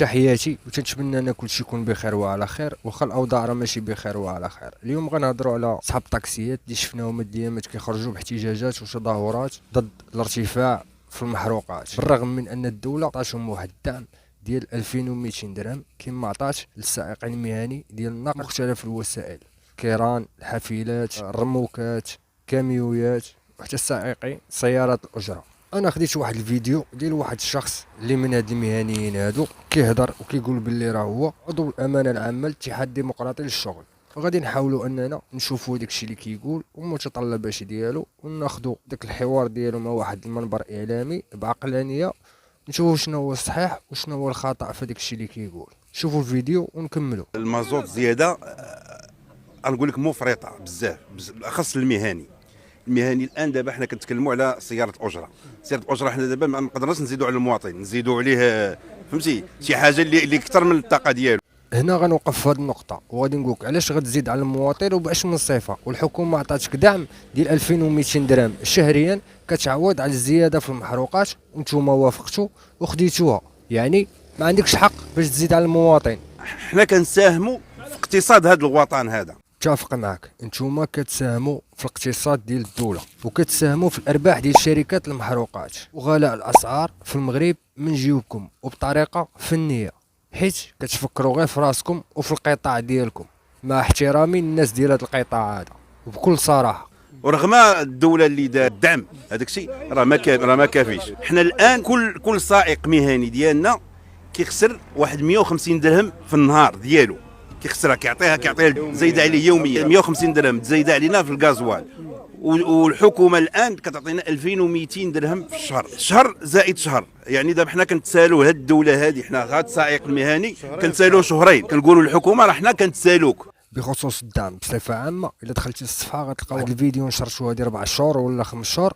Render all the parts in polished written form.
تحياتي وتنتمنى ان كلشي يكون بخير وعلى خير، واخا الاوضاع راه ماشي بخير وعلى خير. اليوم غنهضروا على صحاب الطاكسيات اللي شفناهم هاد الايامات كيخرجوا باحتجاجات وتظاهرات ضد الارتفاع في المحروقات، بالرغم من ان الدوله عطاتهم واحد الدعم ديال 2200 درهم كما عطات للسائق المهني ديال النقل مختلف الوسائل، كيران، الحافلات، الرموكات، كاميويات، وحتى السائقين سيارات الاجره. انا خديت واحد الفيديو ديال واحد الشخص اللي من هاد المهنيين هادو كيهضر وكيقول باللي راه هو عضو الامانه العامه للاتحاد الديمقراطي للشغل، وغادي نحاولوا اننا نشوفوا داكشي اللي كيقول والمتطلبات ديالو، وناخذوا داك الحوار ديالو مع واحد المنبر اعلامي بعقلانيه، نشوفوا شنو هو الصحيح وشنو هو الخطا في داكشي اللي كيقول. شوفوا الفيديو ونكملوا. المازوت زياده غنقول لك مفرطه بزاف بالاخص المهني الان. دابا حنا كنتكلموا على سياره الاجره. سياره الاجره حنا دابا ما نقدرناش نزيدوا على المواطن، نزيدوا عليه فهمتي شي حاجه اللي اكثر من الطاقه ديالو. هنا غنوقف في هذه النقطة وغادي نقولك علاش غتزيد على المواطن وباش من صفة، والحكومة عطاتك دعم ديال 2200 درهم شهريا كتعوض على الزيادة في المحروقات، وانتوما وافقتوا وخديتوها، يعني ما عندكش حق باش تزيد على المواطن. حنا كنساهموا في اقتصاد هذا الوطن هذا. متفق معك، انتوما كتساهموا في الاقتصاد ديال الدولة وكتساهموا في الارباح ديال شركات المحروقات، وغلاء الاسعار في المغرب من جيوبكم وبطريقة فنية، حيت كتفكروا غير في راسكم وفي القطاع ديالكم، مع احترامي للناس ديال هذا القطاع هذا وبكل صراحه. ورغم الدوله اللي دارت الدعم هذاك الشيء راه ما كافيش. حنا الان كل سائق مهني ديالنا كيخسر واحد 150 درهم في النهار ديالو، كيخسرها كيعطيها زايده عليه يوميا 150 درهم زايده علينا في الغازوال. والحكومه الان كتعطينا 2200 درهم في الشهر، شهر زائد شهر. يعني دابا حنا كنتسالوا هاد الدوله هذه، حنا هاد السائق المهني كنتسالوا شهرين، كنقولوا للحكومه راه حنا كنتسالوك. بخصوص الدعم بصفه عامه، الا دخلتي للصفحه غتلقى واحد الفيديو نشرته هذه 4 شهور ولا 5 شهور،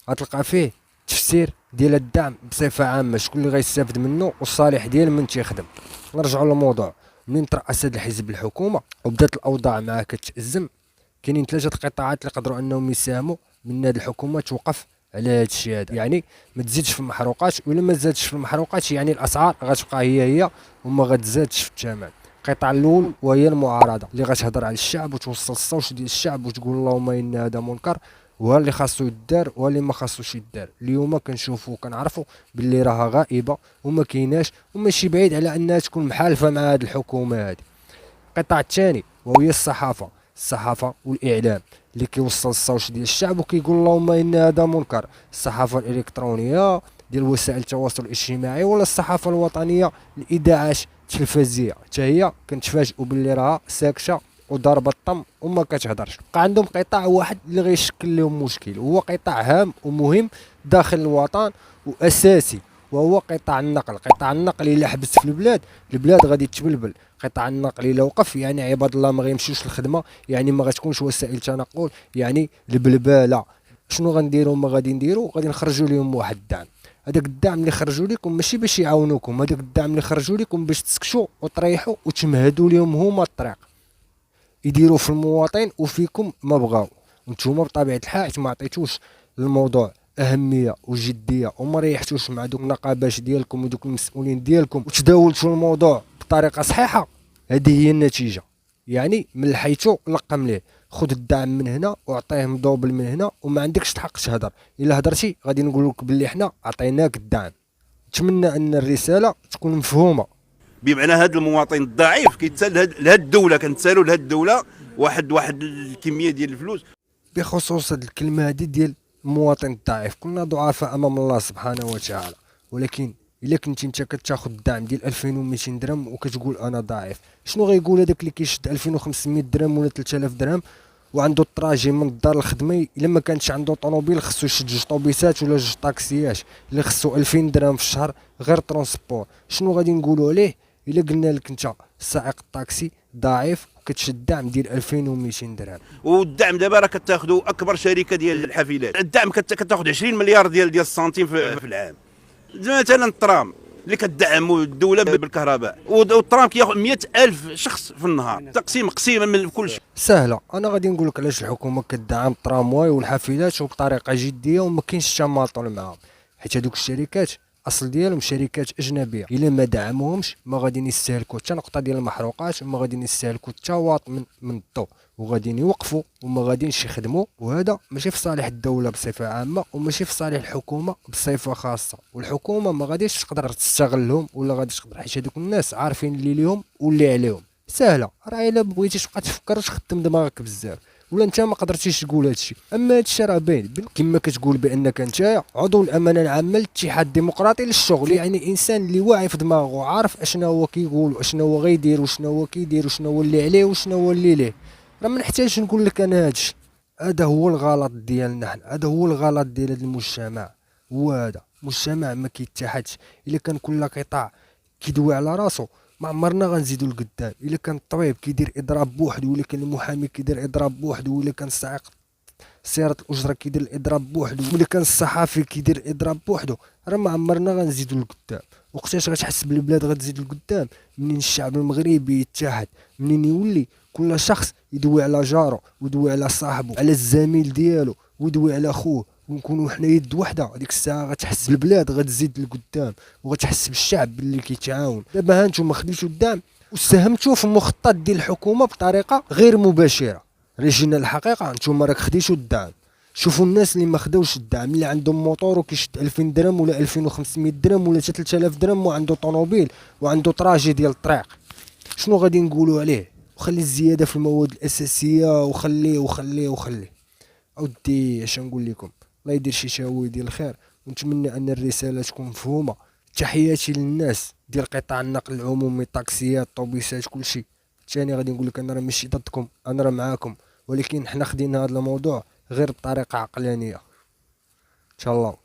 غتلقى فيه تفسير ديال الدعم بصفه عامه، شكون اللي غيستافد منه والصالح ديال من تيخدم. نرجعوا للموضوع. منين ترأس هذا الحزب الحكومه وبدات الاوضاع معاه كتأزم، كاينين 3 قطاعات اللي قدروا انهم يساهموا من هذه الحكومه توقف على هذا الشيء هذا. يعني ما تزيدش في المحروقات، ولا ما زادش في المحروقات يعني الاسعار غتبقى هي وما غتزادش في الثمن. القطاع الاول وهي المعارضه اللي غتهضر على الشعب وتوصل الصوت ديال الشعب وتقول اللهم ان هذا منكر وها اللي خاصو يدار وها اللي ما خاصوش يدار. اليوم كنشوفوا وكنعرفوا باللي راها غائبه وما كايناش، وماشي بعيد على انها تكون محالفه مع هذه الحكومه هذه. القطاع الثاني وهي الصحافه والاعلام اللي كيوصل الصوت ديال الشعب وكيقول اللهم ان هذا منكر. الصحافه الالكترونيه ديال وسائل التواصل الاجتماعي ولا الصحافه الوطنيه الاذاعات التلفزيونيه حتى هي كنتفاجئوا باللي راها ساكته وضاربه الطم وما كتهضرش. بقى عندهم قطاع واحد اللي غيشكل لهم مشكل، هو قطاع هام ومهم داخل الوطن واساسي، وهو قطاع النقل. قطاع النقل الا حبس في البلاد غادي تبلبل. قطاع النقل الا وقف يعني عباد الله ما غيمشيوش للخدمه، يعني ما غتكونش وسائل تنقل، يعني البلباله. شنو غنديروا؟ ما غادي نديروا، غادي نخرجوا لهم واحد الدعم. هذاك الدعم اللي خرجوا لكم ماشي باش يعاونوكم، هذاك الدعم اللي خرجوا لكم باش تسكشوا وتريحوا وتمهدوا لهم هما الطريق، يديروا في المواطن وفيكم ما بغاو. وانتوما بطبيعه الحال ما عطيتوش للموضوع اهميه وجديه وما ريحتوش مع دوك النقابات ديالكم ودوك المسؤولين ديالكم وتداولتوا الموضوع بطريقه صحيحه. هذه هي النتيجه. يعني من حيث لقم ليه، خذ الدعم من هنا واعطيه مدوبل من هنا، وما عندكش الحق تهضر. الا هضرتي غادي نقول لك باللي حنا عطيناك الدعم. نتمنى ان الرساله تكون مفهومه. بمعنى هذا المواطن الضعيف كيتسال لهاد الدوله، كنتسالوا لهاد الدوله واحد الكميه ديال الفلوس. بخصوص هذه الكلمه هذه ديال المواطن الضعيف، كلنا ضعفاء امام الله سبحانه وتعالى، ولكن الا كنتي انت كتاخذ الدعم ديال 2200 درهم وكتقول انا ضعيف، شنو غيقول هذاك اللي كيشد 2500 درهم ولا 3000 درهم وعنده الطراجي من الدار للخدمه؟ الا ما كانش عنده طوموبيل خصو يشد 2 طوبيسات ولا 2 طاكسيات اللي خصو 2000 درهم في الشهر غير ترونسبور. شنو غادي نقولوا عليه الا قلنا لك انت سائق الطاكسي ضعيف وكتشد الدعم ديال 2200 درهم؟ والدعم دابا راه كتاخذوا اكبر شركه ديال الحافلات، الدعم كتاخذ 20 مليار ديال السنتيم في العام. مثلا الترام اللي كتدعم الدوله بالكهرباء، والترام كياخذ 100,000 شخص في النهار، تقسيم من كل شيء. سهله. انا غادي نقول لك علاش الحكومه كتدعم الترامواي والحافلات وبطريقه جديه وما كاينش تماطل معاهم، حيت هذوك الشركات الاصل ديالهم شركات اجنبيه، الا ما دعموهمش ما غادي يستهلكوا حتى نقطه ديال المحروقات، وما غادي يستهلكوا حتى واط من الضوء، وغادي يوقفوا وما غاديش يخدموا. وهذا ماشي في صالح الدوله بصفه عامه، وماشي في صالح الحكومه بصفه خاصه. والحكومه ما غاديش تقدر تستغلهم ولا غادي تقدر، حيت هذوك الناس عارفين اللي ليهم واللي عليهم. سهله، راه الا بغيتي تبقى تفكر وتخدم دماغك بزاف، ولا انت ما قدرتيش تقول هادشي. اما هادشي راه باين كما كتقول بانك انت عضو الامانه العامه للاتحاد الديمقراطي للشغل، يعني انسان اللي واعي في دماغه وعارف اشنا هو كيقول واشنا هو غيدير وشنا هو كيدير وشنا هو اللي عليه وشنا هو اللي ليه. راه ما نحتاجش نقول لك انا هادشي. هذا هو الغلط ديالنا حنا، هذا هو الغلط ديال هذا المجتمع. هو هذا المجتمع ما كيتحدش. الا كان كل قطاع كيدوي على راسو ما عمرنا غنزيدو لقدام. الا كان الطبيب كيدير اضراب بوحدو، ولا كان المحامي كيدير اضراب بوحدو، ولا كان السائق سيارة الأجرة كيدير الاضراب بوحدو، ولا كان الصحافي كيدير اضراب بوحدو، راه ما عمرنا غنزيدو لقدام. وقتاش غتحس بالبلاد غتزيد لقدام؟ منين الشعب المغربي يتحد، منين يولي كل شخص يدوي على جارو ويدوي على صاحبه، على الزميل ديالو ويدوي على خوه، ونكونوا حنا يد وحده. هذيك الساعه غتحس بالبلاد غتزيد لقدام، وغتحس بالشعب اللي كيتعاون. دابا ها نتوما خديتوا الدعم وساهمتوا في المخطط ديال الحكومه بطريقه غير مباشره. رجينا الحقيقه، نتوما راك خديتوا الدعم. شوفوا الناس اللي ما خداوش الدعم، اللي عندهم موطور وكيشد 2000 درهم ولا 2500 درهم ولا 3000 درهم وعنده طوموبيل وعنده طراجي ديال الطريق، شنو غادي نقولوا عليه؟ وخلي الزياده في المواد الاساسيه وخليه. اودي اش نقول لكم، الله يدير شي شاوي ديال الخير، ونتمنى ان الرساله تكون مفهومه. تحياتي للناس ديال قطاع النقل العمومي، طاكسيات، طوبيسات، كلشي. ثاني غادي نقول لك انا راه ماشي ضدكم، انا راه معاكم، ولكن حنا خدينا هذا الموضوع غير بطريقه عقلانيه ان شاء الله.